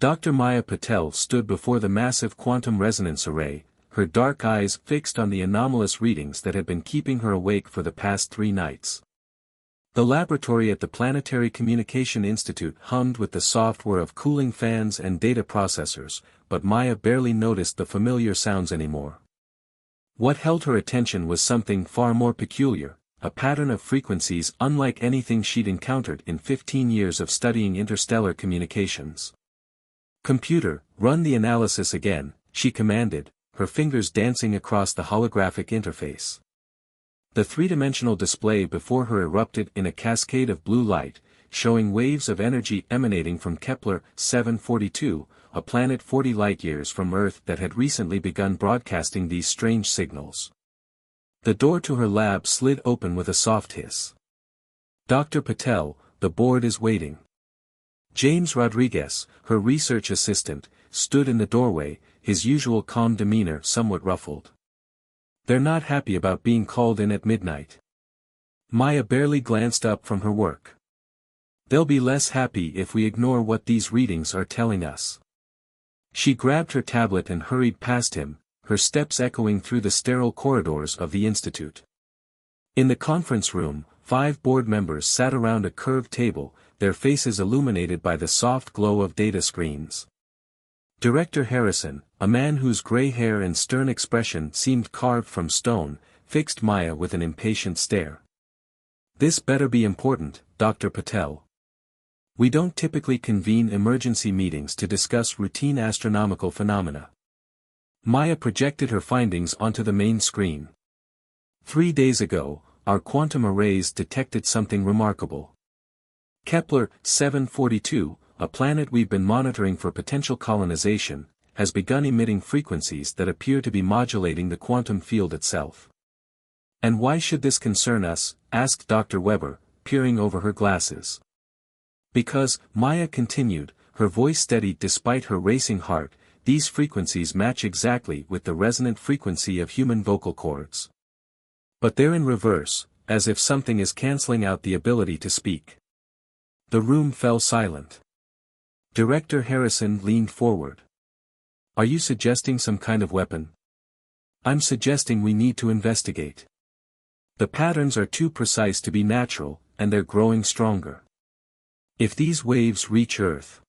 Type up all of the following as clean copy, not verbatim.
Dr. Maya Patel stood before the massive quantum resonance array, her dark eyes fixed on the anomalous readings that had been keeping her awake for the past 3 nights. The laboratory at the Planetary Communication Institute hummed with the software of cooling fans and data processors, but Maya barely noticed the familiar sounds anymore. What held her attention was something far more peculiar, a pattern of frequencies unlike anything she'd encountered in 15 years of studying interstellar communications. "Computer, run the analysis again," she commanded, her fingers dancing across the holographic interface. The three-dimensional display before her erupted in a cascade of blue light, showing waves of energy emanating from Kepler 742, a planet 40 light-years from Earth that had recently begun broadcasting these strange signals. The door to her lab slid open with a soft hiss. "Dr. Patel, the board is waiting." James Rodriguez, her research assistant, stood in the doorway, his usual calm demeanor somewhat ruffled. "They're not happy about being called in at midnight." Maya barely glanced up from her work. "They'll be less happy if we ignore what these readings are telling us." She grabbed her tablet and hurried past him, her steps echoing through the sterile corridors of the institute. In the conference room, 5 board members sat around a curved table, their faces illuminated by the soft glow of data screens. Director Harrison, a man whose gray hair and stern expression seemed carved from stone, fixed Maya with an impatient stare. "This better be important, Dr. Patel. We don't typically convene emergency meetings to discuss routine astronomical phenomena." Maya projected her findings onto the main screen. 3 days ago, our quantum arrays detected something remarkable. Kepler 742, a planet we've been monitoring for potential colonization, has begun emitting frequencies that appear to be modulating the quantum field itself. "And why should this concern us?" asked Dr. Weber, peering over her glasses. "Because," Maya continued, her voice steady despite her racing heart, "these frequencies match exactly with the resonant frequency of human vocal cords. But they're in reverse, as if something is canceling out the ability to speak." The room fell silent. Director Harrison leaned forward. "Are you suggesting some kind of weapon?" "I'm suggesting we need to investigate. The patterns are too precise to be natural, and they're growing stronger. If these waves reach Earth..."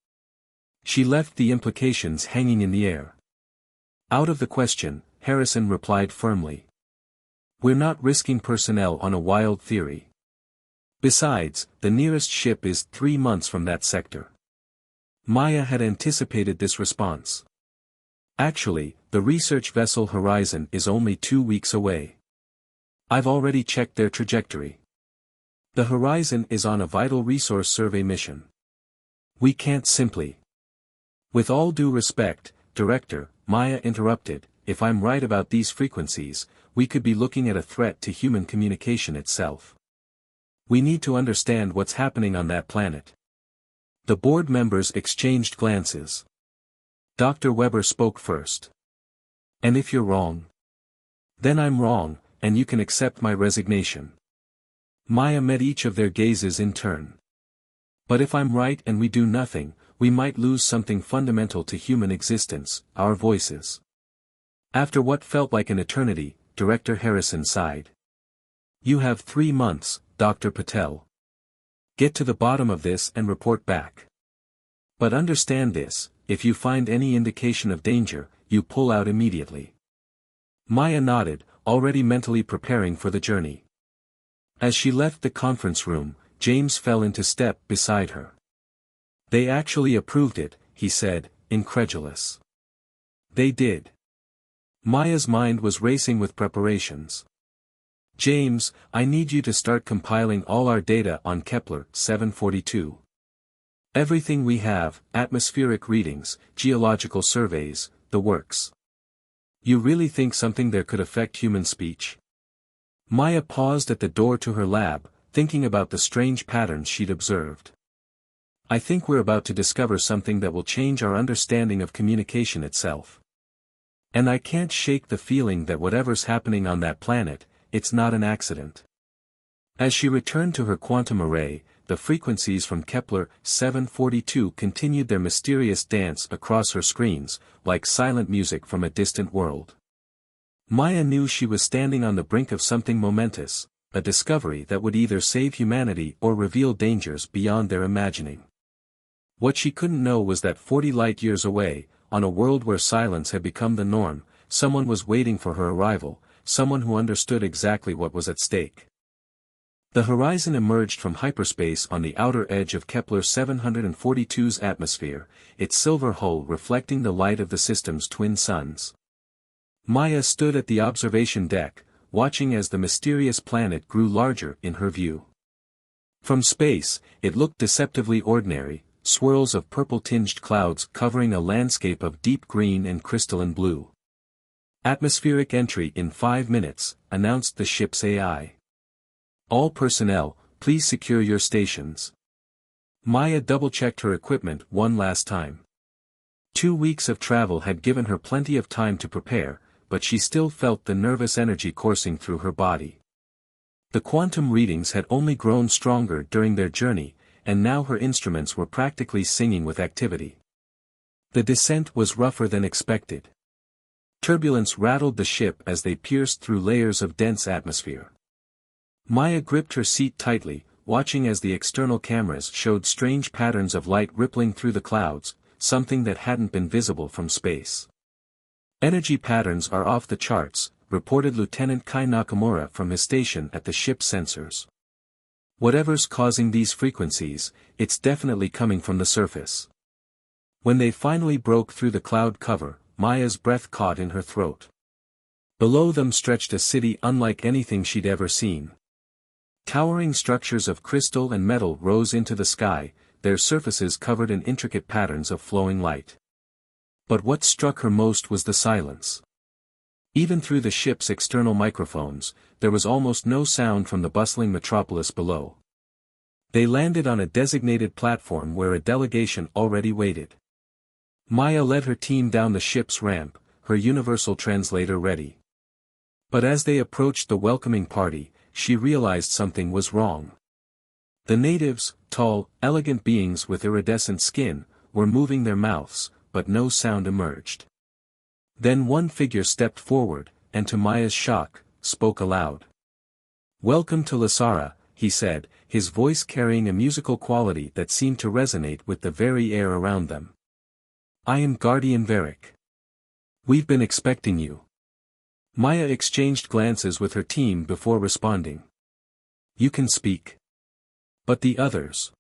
She left the implications hanging in the air. "Out of the question," Harrison replied firmly. "We're not risking personnel on a wild theory. Besides, the nearest ship is 3 months from that sector." Maya had anticipated this response. "Actually, the research vessel Horizon is only 2 weeks away. I've already checked their trajectory. The Horizon is on a vital resource survey mission. We can't simply..." "With all due respect, Director," Maya interrupted, "if I'm right about these frequencies, we could be looking at a threat to human communication itself. We need to understand what's happening on that planet." The board members exchanged glances. Dr. Weber spoke first. "And if you're wrong?" "Then I'm wrong, and you can accept my resignation." Maya met each of their gazes in turn. "But if I'm right and we do nothing, we might lose something fundamental to human existence, our voices." After what felt like an eternity, Director Harrison sighed. "You have 3 months, Dr. Patel. Get to the bottom of this and report back. But understand this, if you find any indication of danger, you pull out immediately." Maya nodded, already mentally preparing for the journey. As she left the conference room, James fell into step beside her. "They actually approved it," he said, incredulous. "They did." Maya's mind was racing with preparations. "James, I need you to start compiling all our data on Kepler 742. Everything we have, atmospheric readings, geological surveys, the works. You really think something there could affect human speech?" Maya paused at the door to her lab, thinking about the strange patterns she'd observed. "I think we're about to discover something that will change our understanding of communication itself. And I can't shake the feeling that whatever's happening on that planet, it's not an accident." As she returned to her quantum array, the frequencies from Kepler 742 continued their mysterious dance across her screens, like silent music from a distant world. Maya knew she was standing on the brink of something momentous, a discovery that would either save humanity or reveal dangers beyond their imagining. What she couldn't know was that 40 light-years away, on a world where silence had become the norm, someone was waiting for her arrival, someone who understood exactly what was at stake. The horizon emerged from hyperspace on the outer edge of Kepler 742's atmosphere, its silver hull reflecting the light of the system's twin suns. Maya stood at the observation deck, watching as the mysterious planet grew larger in her view. From space, it looked deceptively ordinary, swirls of purple-tinged clouds covering a landscape of deep green and crystalline blue. Atmospheric entry in 5 minutes, announced the ship's AI. All personnel, please secure your stations. Maya double-checked her equipment one last time. 2 weeks of travel had given her plenty of time to prepare, but she still felt the nervous energy coursing through her body. The quantum readings had only grown stronger during their journey, and now her instruments were practically singing with activity. The descent was rougher than expected. Turbulence rattled the ship as they pierced through layers of dense atmosphere. Maya gripped her seat tightly, watching as the external cameras showed strange patterns of light rippling through the clouds, something that hadn't been visible from space. Energy patterns are off the charts, reported Lieutenant Kai Nakamura from his station at the ship's sensors. Whatever's causing these frequencies, it's definitely coming from the surface. When they finally broke through the cloud cover, Maya's breath caught in her throat. Below them stretched a city unlike anything she'd ever seen. Towering structures of crystal and metal rose into the sky, their surfaces covered in intricate patterns of flowing light. But what struck her most was the silence. Even through the ship's external microphones, there was almost no sound from the bustling metropolis below. They landed on a designated platform where a delegation already waited. Maya led her team down the ship's ramp, her universal translator ready. But as they approached the welcoming party, she realized something was wrong. The natives, tall, elegant beings with iridescent skin, were moving their mouths, but no sound emerged. Then one figure stepped forward, and to Maya's shock, spoke aloud. "Welcome to Lasara," he said, his voice carrying a musical quality that seemed to resonate with the very air around them. "I am Guardian Varric. We've been expecting you." Maya exchanged glances with her team before responding. "You can speak." "But the others?"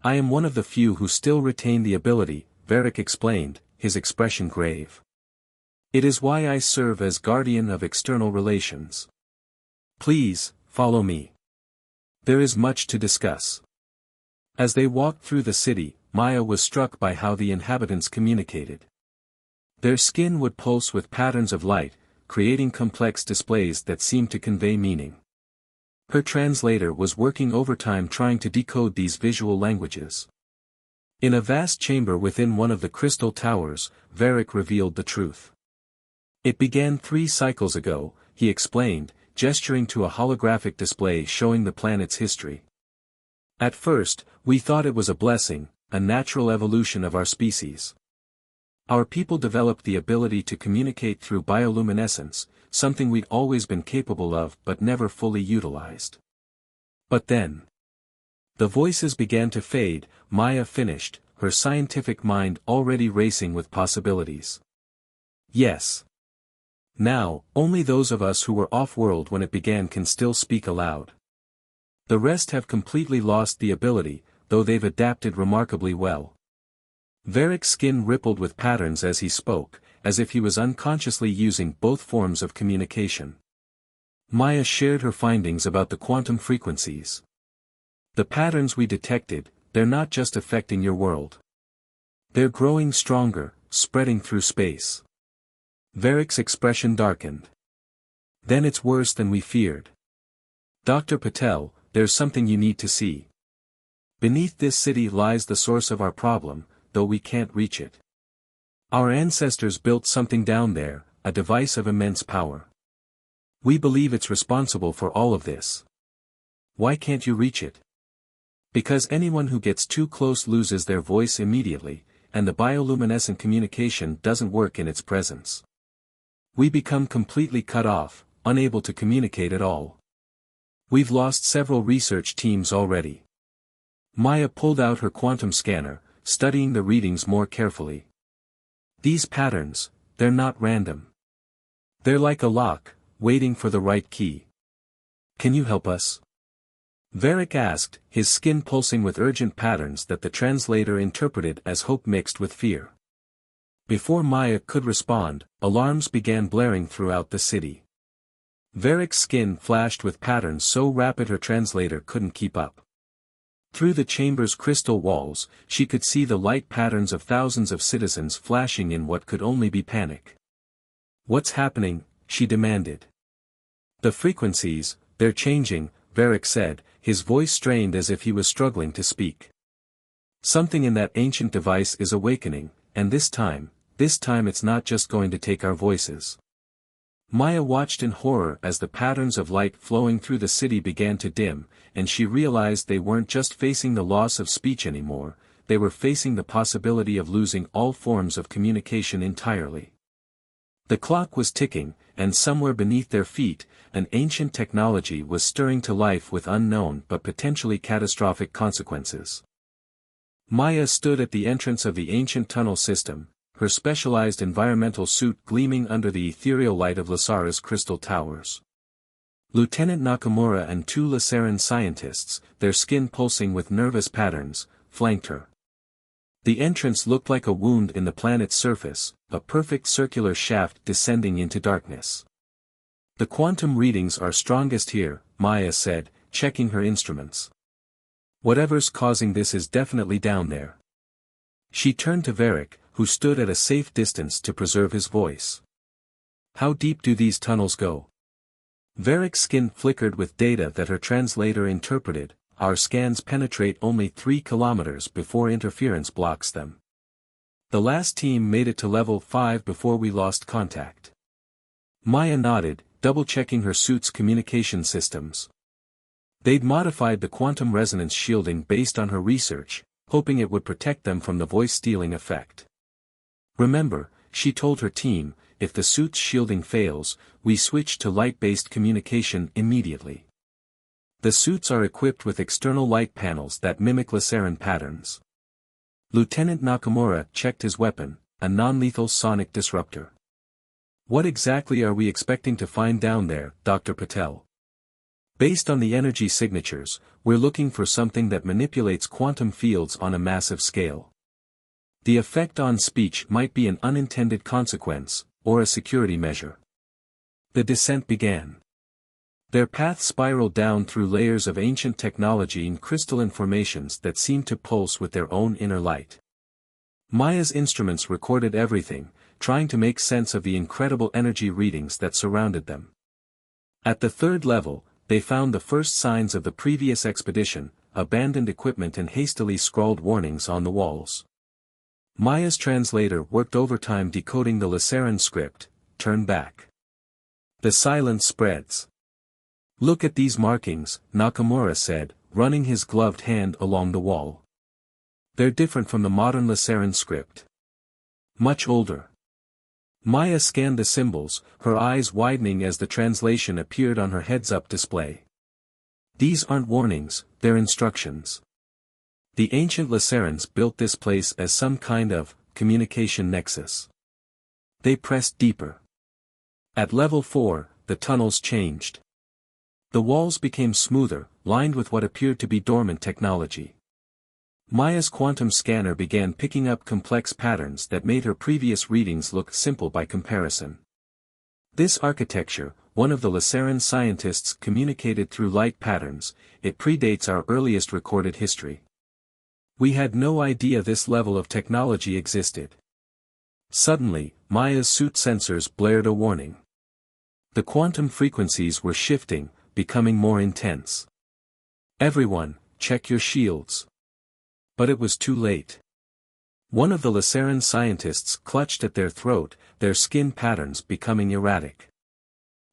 "I am one of the few who still retain the ability," Varric explained, his expression grave. "It is why I serve as Guardian of External Relations. Please, follow me. There is much to discuss." As they walked through the city, Maya was struck by how the inhabitants communicated. Their skin would pulse with patterns of light, creating complex displays that seemed to convey meaning. Her translator was working overtime trying to decode these visual languages. In a vast chamber within one of the crystal towers, Varric revealed the truth. "It began 3 cycles ago," he explained, gesturing to a holographic display showing the planet's history. "At first, we thought it was a blessing, a natural evolution of our species. Our people developed the ability to communicate through bioluminescence, something we'd always been capable of but never fully utilized. But then, the voices began to fade," Maya finished, her scientific mind already racing with possibilities. "Yes. Now, only those of us who were off-world when it began can still speak aloud. The rest have completely lost the ability, though they've adapted remarkably well." Varric's skin rippled with patterns as he spoke, as if he was unconsciously using both forms of communication. Maya shared her findings about the quantum frequencies. "The patterns we detected, they're not just affecting your world. They're growing stronger, spreading through space." Varric's expression darkened. "Then it's worse than we feared. Dr. Patel, there's something you need to see. Beneath this city lies the source of our problem, though we can't reach it. Our ancestors built something down there, a device of immense power. We believe it's responsible for all of this. Why can't you reach it?" Because anyone who gets too close loses their voice immediately, and the bioluminescent communication doesn't work in its presence. We become completely cut off, unable to communicate at all. We've lost several research teams already. Maya pulled out her quantum scanner, studying the readings more carefully. These patterns, they're not random. They're like a lock, waiting for the right key. Can you help us? Varric asked, his skin pulsing with urgent patterns that the translator interpreted as hope mixed with fear. Before Maya could respond, alarms began blaring throughout the city. Varric's skin flashed with patterns so rapid her translator couldn't keep up. Through the chamber's crystal walls, she could see the light patterns of thousands of citizens flashing in what could only be panic. "What's happening?" she demanded. "The frequencies, they're changing," Varric said, his voice strained as if he was struggling to speak. "Something in that ancient device is awakening, and this time it's not just going to take our voices." Maya watched in horror as the patterns of light flowing through the city began to dim, and she realized they weren't just facing the loss of speech anymore, they were facing the possibility of losing all forms of communication entirely. The clock was ticking, and somewhere beneath their feet, an ancient technology was stirring to life with unknown but potentially catastrophic consequences. Maya stood at the entrance of the ancient tunnel system, her specialized environmental suit gleaming under the ethereal light of Lasara's crystal towers. Lieutenant Nakamura and two Lasaran scientists, their skin pulsing with nervous patterns, flanked her. The entrance looked like a wound in the planet's surface, a perfect circular shaft descending into darkness. "The quantum readings are strongest here," Maya said, checking her instruments. "Whatever's causing this is definitely down there." She turned to Varric, who stood at a safe distance to preserve his voice. "How deep do these tunnels go?" Varric's skin flickered with data that her translator interpreted. "Our scans penetrate only 3 kilometers before interference blocks them. The last team made it to level 5 before we lost contact." Maya nodded, double-checking her suit's communication systems. They'd modified the quantum resonance shielding based on her research, hoping it would protect them from the voice-stealing effect. "Remember," she told her team, "if the suit's shielding fails, we switch to light-based communication immediately. The suits are equipped with external light panels that mimic Lasaran patterns." Lieutenant Nakamura checked his weapon, a non-lethal sonic disruptor. "What exactly are we expecting to find down there, Dr. Patel?" "Based on the energy signatures, we're looking for something that manipulates quantum fields on a massive scale. The effect on speech might be an unintended consequence, or a security measure." The descent began. Their path spiraled down through layers of ancient technology and crystalline formations that seemed to pulse with their own inner light. Maya's instruments recorded everything, trying to make sense of the incredible energy readings that surrounded them. At the 3rd level, they found the first signs of the previous expedition, abandoned equipment and hastily scrawled warnings on the walls. Maya's translator worked overtime decoding the Lasaran script. "Turn back." The silence spreads. "Look at these markings," Nakamura said, running his gloved hand along the wall. "They're different from the modern Lasaran script. Much older." Maya scanned the symbols, her eyes widening as the translation appeared on her heads-up display. "These aren't warnings, they're instructions. The ancient Lasarans built this place as some kind of communication nexus." They pressed deeper. At level 4, the tunnels changed. The walls became smoother, lined with what appeared to be dormant technology. Maya's quantum scanner began picking up complex patterns that made her previous readings look simple by comparison. "This architecture," one of the Lasaran scientists communicated through light patterns, "it predates our earliest recorded history. We had no idea this level of technology existed." Suddenly, Maya's suit sensors blared a warning. The quantum frequencies were shifting, becoming more intense. "Everyone, check your shields." But it was too late. One of the Lasaran scientists clutched at their throat, their skin patterns becoming erratic.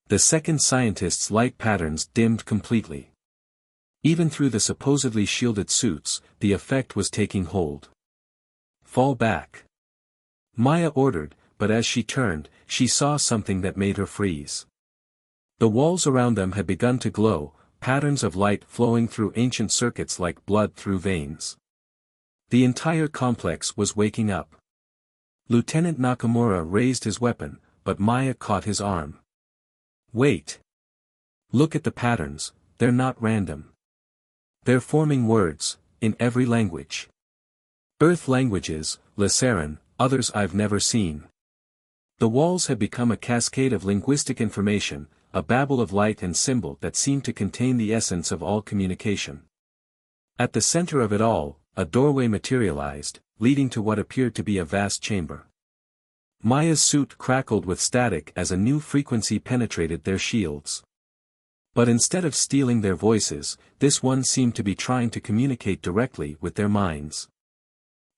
The second scientist's light patterns dimmed completely. Even through the supposedly shielded suits, the effect was taking hold. "Fall back," Maya ordered, but as she turned, she saw something that made her freeze. The walls around them had begun to glow, patterns of light flowing through ancient circuits like blood through veins. The entire complex was waking up. Lieutenant Nakamura raised his weapon, but Maya caught his arm. "Wait. Look at the patterns, they're not random. They're forming words, in every language. Earth languages, Lysaran, others I've never seen." The walls had become a cascade of linguistic information, a babble of light and symbol that seemed to contain the essence of all communication. At the center of it all, a doorway materialized, leading to what appeared to be a vast chamber. Maya's suit crackled with static as a new frequency penetrated their shields. But instead of stealing their voices, this one seemed to be trying to communicate directly with their minds.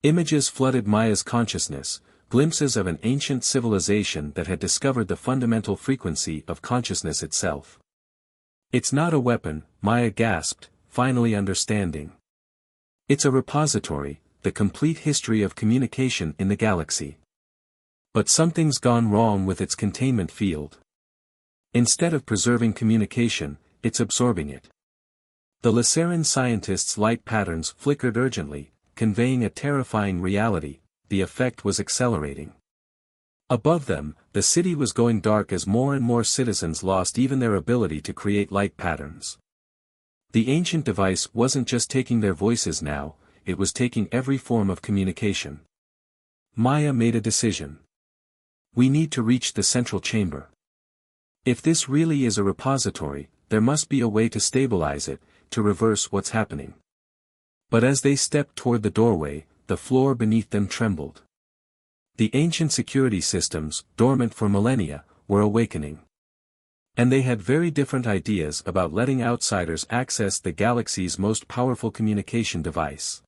Images flooded Maya's consciousness, glimpses of an ancient civilization that had discovered the fundamental frequency of consciousness itself. "It's not a weapon," Maya gasped, finally understanding. "It's a repository, the complete history of communication in the galaxy. But something's gone wrong with its containment field. Instead of preserving communication, it's absorbing it." The Lysaran scientists' light patterns flickered urgently, conveying a terrifying reality. The effect was accelerating. Above them, the city was going dark as more and more citizens lost even their ability to create light patterns. The ancient device wasn't just taking their voices now, it was taking every form of communication. Maya made a decision. "We need to reach the central chamber. If this really is a repository, there must be a way to stabilize it, to reverse what's happening." But as they stepped toward the doorway, the floor beneath them trembled. The ancient security systems, dormant for millennia, were awakening. And they had very different ideas about letting outsiders access the galaxy's most powerful communication device.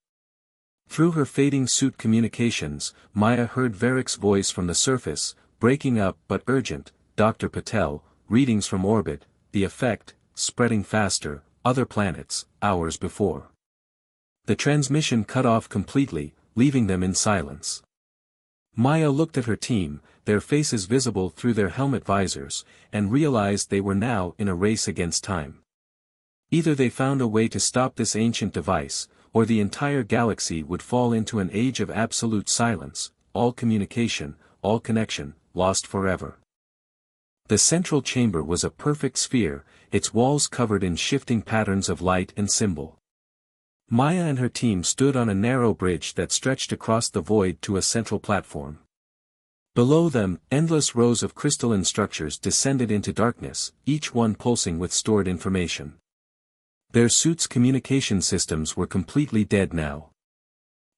Through her fading suit communications, Maya heard Varric's voice from the surface, breaking up but urgent. "Dr. Patel, readings from orbit, the effect, spreading faster, other planets, hours before." The transmission cut off completely, leaving them in silence. Maya looked at her team, their faces visible through their helmet visors, and realized they were now in a race against time. Either they found a way to stop this ancient device, or the entire galaxy would fall into an age of absolute silence, all communication, all connection, lost forever. The central chamber was a perfect sphere, its walls covered in shifting patterns of light and symbol. Maya and her team stood on a narrow bridge that stretched across the void to a central platform. Below them, endless rows of crystalline structures descended into darkness, each one pulsing with stored information. Their suits' communication systems were completely dead now.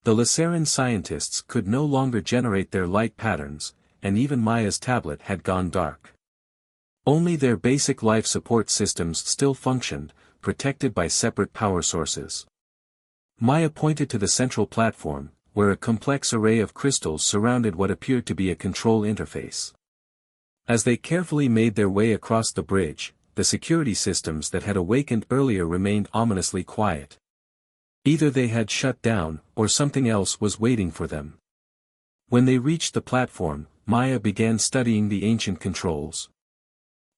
The Lysaran scientists could no longer generate their light patterns, and even Maya's tablet had gone dark. Only their basic life support systems still functioned, protected by separate power sources. Maya pointed to the central platform, where a complex array of crystals surrounded what appeared to be a control interface. As they carefully made their way across the bridge, the security systems that had awakened earlier remained ominously quiet. Either they had shut down, or something else was waiting for them. When they reached the platform, Maya began studying the ancient controls.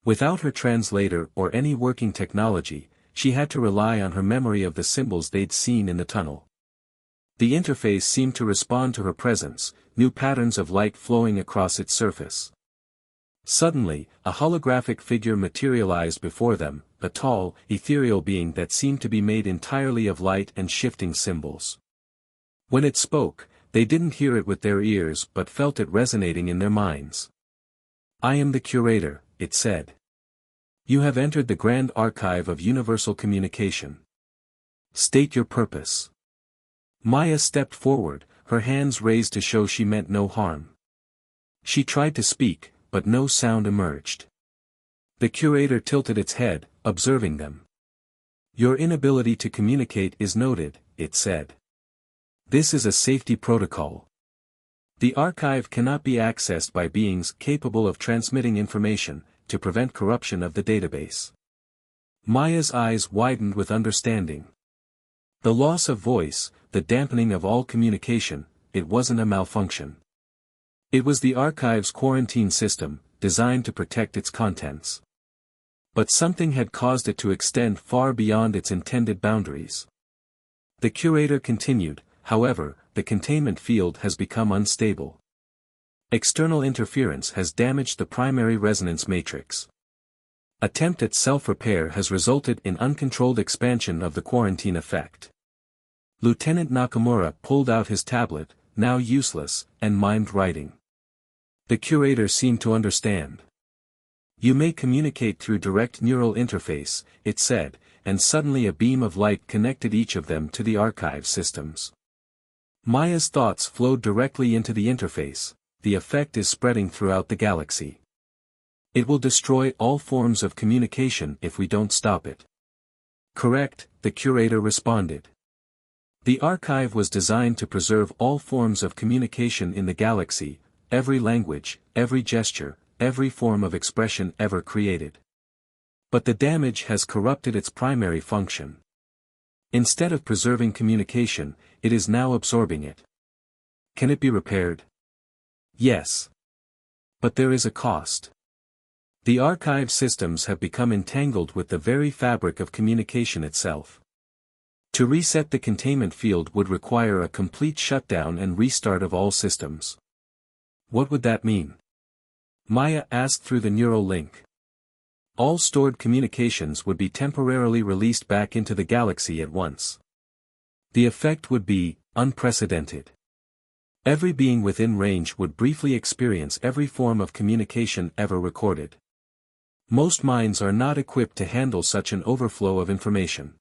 Without her translator or any working technology, she had to rely on her memory of the symbols they'd seen in the tunnel. The interface seemed to respond to her presence, new patterns of light flowing across its surface. Suddenly, a holographic figure materialized before them, a tall, ethereal being that seemed to be made entirely of light and shifting symbols. When it spoke, they didn't hear it with their ears but felt it resonating in their minds. "I am the curator," it said. "You have entered the grand archive of universal communication. State your purpose." Maya stepped forward, her hands raised to show she meant no harm. She tried to speak, but no sound emerged. The curator tilted its head, observing them. "Your inability to communicate is noted," it said. "This is a safety protocol. The archive cannot be accessed by beings capable of transmitting information, to prevent corruption of the database. Maya's eyes widened with understanding. The loss of voice, the dampening of all communication, it wasn't a malfunction. It was the archive's quarantine system, designed to protect its contents. But something had caused it to extend far beyond its intended boundaries. The curator continued, however, the containment field has become unstable. External interference has damaged the primary resonance matrix. Attempt at self-repair has resulted in uncontrolled expansion of the quarantine effect. Lieutenant Nakamura pulled out his tablet, now useless, and mimed writing. The curator seemed to understand. You may communicate through direct neural interface, it said, and suddenly a beam of light connected each of them to the archive systems. Maya's thoughts flowed directly into the interface. The effect is spreading throughout the galaxy. It will destroy all forms of communication if we don't stop it. Correct, the curator responded. The archive was designed to preserve all forms of communication in the galaxy, every language, every gesture, every form of expression ever created. But the damage has corrupted its primary function. Instead of preserving communication, it is now absorbing it. Can it be repaired? Yes. But there is a cost. The archive systems have become entangled with the very fabric of communication itself. To reset the containment field would require a complete shutdown and restart of all systems. What would that mean? Maya asked through the neural link. All stored communications would be temporarily released back into the galaxy at once. The effect would be unprecedented. Every being within range would briefly experience every form of communication ever recorded. Most minds are not equipped to handle such an overflow of information.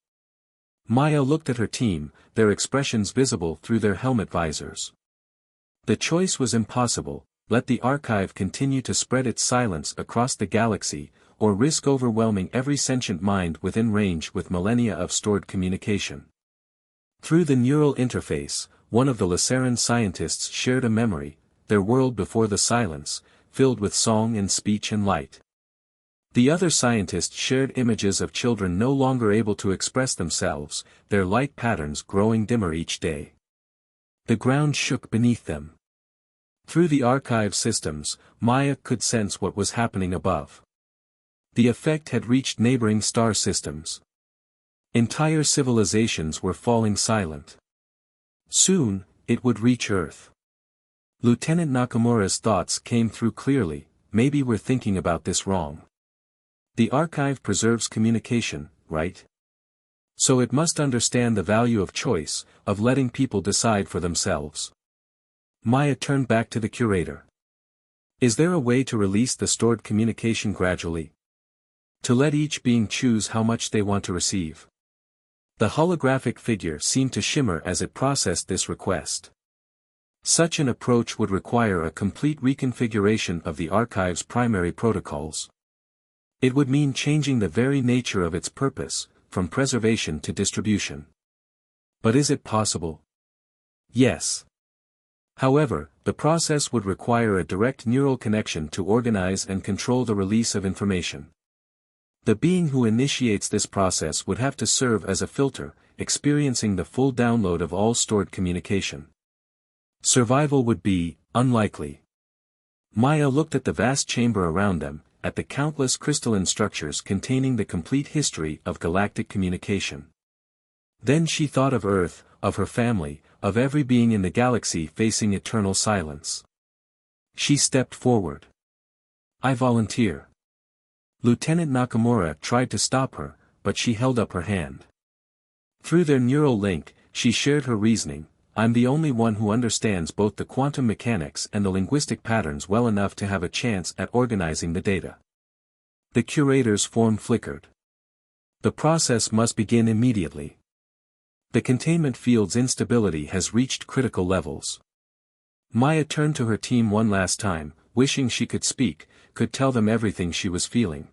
Maya looked at her team, their expressions visible through their helmet visors. The choice was impossible: let the archive continue to spread its silence across the galaxy, or risk overwhelming every sentient mind within range with millennia of stored communication. Through the neural interface, one of the Laceran scientists shared a memory, their world before the silence, filled with song and speech and light. The other scientist shared images of children no longer able to express themselves, their light patterns growing dimmer each day. The ground shook beneath them. Through the archive systems, Maya could sense what was happening above. The effect had reached neighboring star systems. Entire civilizations were falling silent. Soon, it would reach Earth. Lieutenant Nakamura's thoughts came through clearly: maybe we're thinking about this wrong. The archive preserves communication, right? So it must understand the value of choice, of letting people decide for themselves. Maya turned back to the curator. Is there a way to release the stored communication gradually? To let each being choose how much they want to receive? The holographic figure seemed to shimmer as it processed this request. Such an approach would require a complete reconfiguration of the archive's primary protocols. It would mean changing the very nature of its purpose, from preservation to distribution. But is it possible? Yes. However, the process would require a direct neural connection to organize and control the release of information. The being who initiates this process would have to serve as a filter, experiencing the full download of all stored communication. Survival would be unlikely. Maya looked at the vast chamber around them, at the countless crystalline structures containing the complete history of galactic communication. Then she thought of Earth, of her family, of every being in the galaxy facing eternal silence. She stepped forward. I volunteer. Lieutenant Nakamura tried to stop her, but she held up her hand. Through their neural link, she shared her reasoning: I'm the only one who understands both the quantum mechanics and the linguistic patterns well enough to have a chance at organizing the data. The curator's form flickered. The process must begin immediately. The containment field's instability has reached critical levels. Maya turned to her team one last time, wishing she could speak, could tell them everything she was feeling.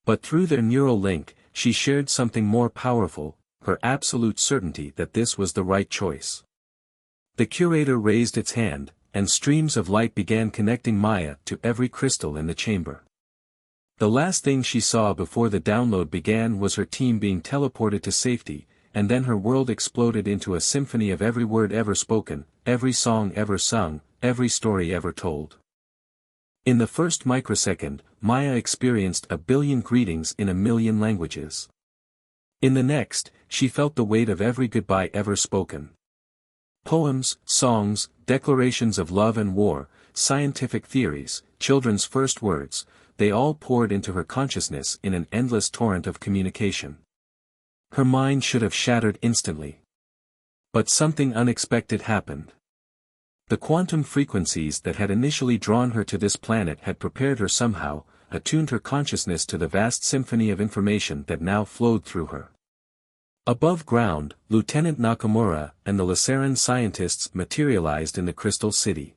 But through their neural link, she shared something more powerful: her absolute certainty that this was the right choice. The curator raised its hand, and streams of light began connecting Maya to every crystal in the chamber. The last thing she saw before the download began was her team being teleported to safety, and then her world exploded into a symphony of every word ever spoken, every song ever sung, every story ever told. In the first microsecond, Maya experienced 1 billion greetings in 1 million languages. In the next, she felt the weight of every goodbye ever spoken. Poems, songs, declarations of love and war, scientific theories, children's first words, they all poured into her consciousness in an endless torrent of communication. Her mind should have shattered instantly. But something unexpected happened. The quantum frequencies that had initially drawn her to this planet had prepared her somehow, attuned her consciousness to the vast symphony of information that now flowed through her. Above ground, Lieutenant Nakamura and the Laceran scientists materialized in the Crystal City.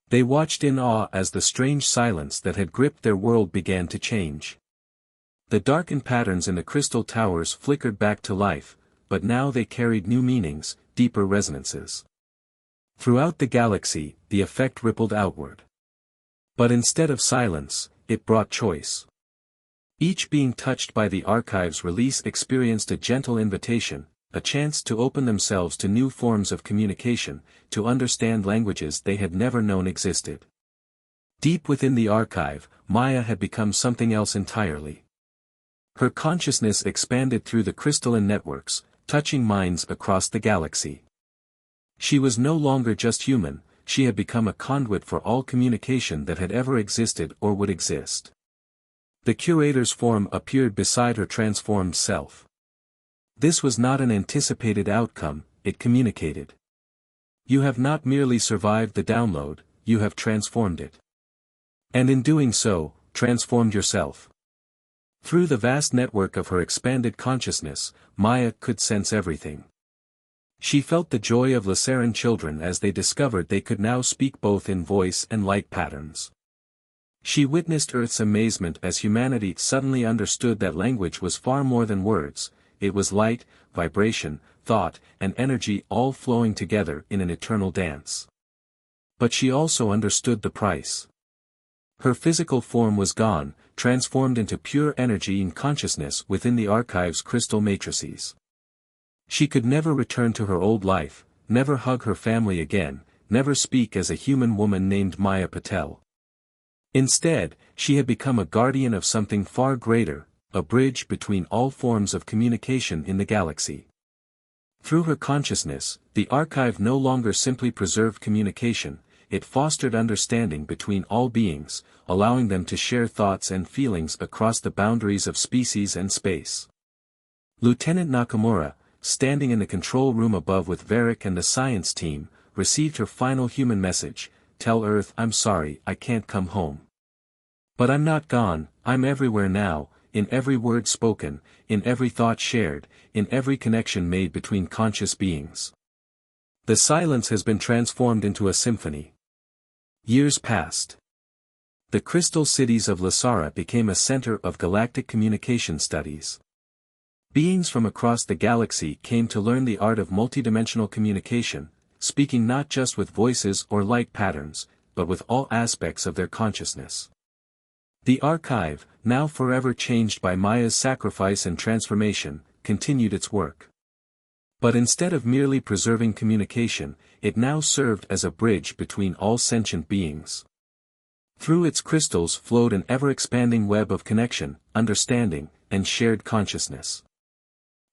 They watched in awe as the strange silence that had gripped their world began to change. The darkened patterns in the crystal towers flickered back to life, but now they carried new meanings, deeper resonances. Throughout the galaxy, the effect rippled outward. But instead of silence, it brought choice. Each being touched by the archive's release experienced a gentle invitation, a chance to open themselves to new forms of communication, to understand languages they had never known existed. Deep within the archive, Maya had become something else entirely. Her consciousness expanded through the crystalline networks, touching minds across the galaxy. She was no longer just human, she had become a conduit for all communication that had ever existed or would exist. The curator's form appeared beside her transformed self. This was not an anticipated outcome, it communicated. You have not merely survived the download, you have transformed it. And in doing so, transformed yourself. Through the vast network of her expanded consciousness, Maya could sense everything. She felt the joy of Laceran children as they discovered they could now speak both in voice and light patterns. She witnessed Earth's amazement as humanity suddenly understood that language was far more than words, it was light, vibration, thought, and energy all flowing together in an eternal dance. But she also understood the price. Her physical form was gone, transformed into pure energy and consciousness within the archive's crystal matrices. She could never return to her old life, never hug her family again, never speak as a human woman named Maya Patel. Instead, she had become a guardian of something far greater, a bridge between all forms of communication in the galaxy. Through her consciousness, the archive no longer simply preserved communication, it fostered understanding between all beings, allowing them to share thoughts and feelings across the boundaries of species and space. Lieutenant Nakamura, standing in the control room above with Varric and the science team, received her final human message, "Tell Earth I'm sorry I can't come home. But I'm not gone, I'm everywhere now, in every word spoken, in every thought shared, in every connection made between conscious beings." The silence has been transformed into a symphony. Years passed. The crystal cities of Lasara became a center of galactic communication studies. Beings from across the galaxy came to learn the art of multidimensional communication, speaking not just with voices or light patterns, but with all aspects of their consciousness. The archive, now forever changed by Maya's sacrifice and transformation, continued its work. But instead of merely preserving communication, it now served as a bridge between all sentient beings. Through its crystals flowed an ever-expanding web of connection, understanding, and shared consciousness.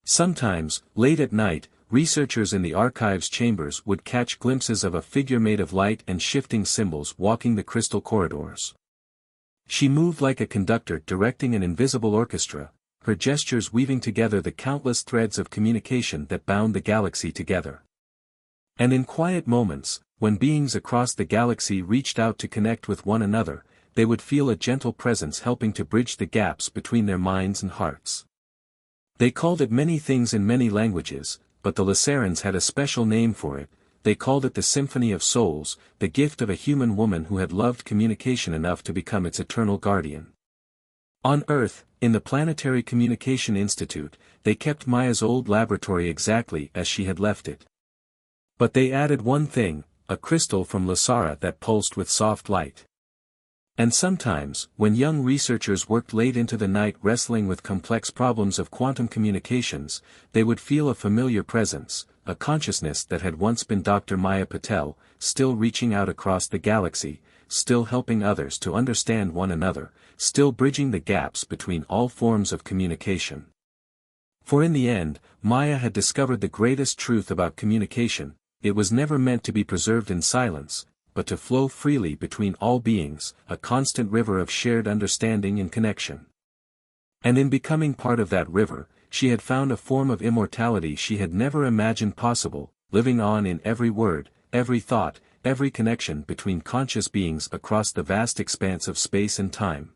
Sometimes, late at night, researchers in the archive's chambers would catch glimpses of a figure made of light and shifting symbols walking the crystal corridors. She moved like a conductor directing an invisible orchestra, her gestures weaving together the countless threads of communication that bound the galaxy together. And in quiet moments, when beings across the galaxy reached out to connect with one another, they would feel a gentle presence helping to bridge the gaps between their minds and hearts. They called it many things in many languages, but the Lacerans had a special name for it. They called it the Symphony of Souls, the gift of a human woman who had loved communication enough to become its eternal guardian. On Earth, in the Planetary Communication Institute, they kept Maya's old laboratory exactly as she had left it. But they added one thing, a crystal from Lasara that pulsed with soft light. And sometimes, when young researchers worked late into the night wrestling with complex problems of quantum communications, they would feel a familiar presence, a consciousness that had once been Dr. Maya Patel, still reaching out across the galaxy, still helping others to understand one another, still bridging the gaps between all forms of communication. For in the end, Maya had discovered the greatest truth about communication: it was never meant to be preserved in silence, but to flow freely between all beings, a constant river of shared understanding and connection. And in becoming part of that river, she had found a form of immortality she had never imagined possible, living on in every word, every thought, every connection between conscious beings across the vast expanse of space and time.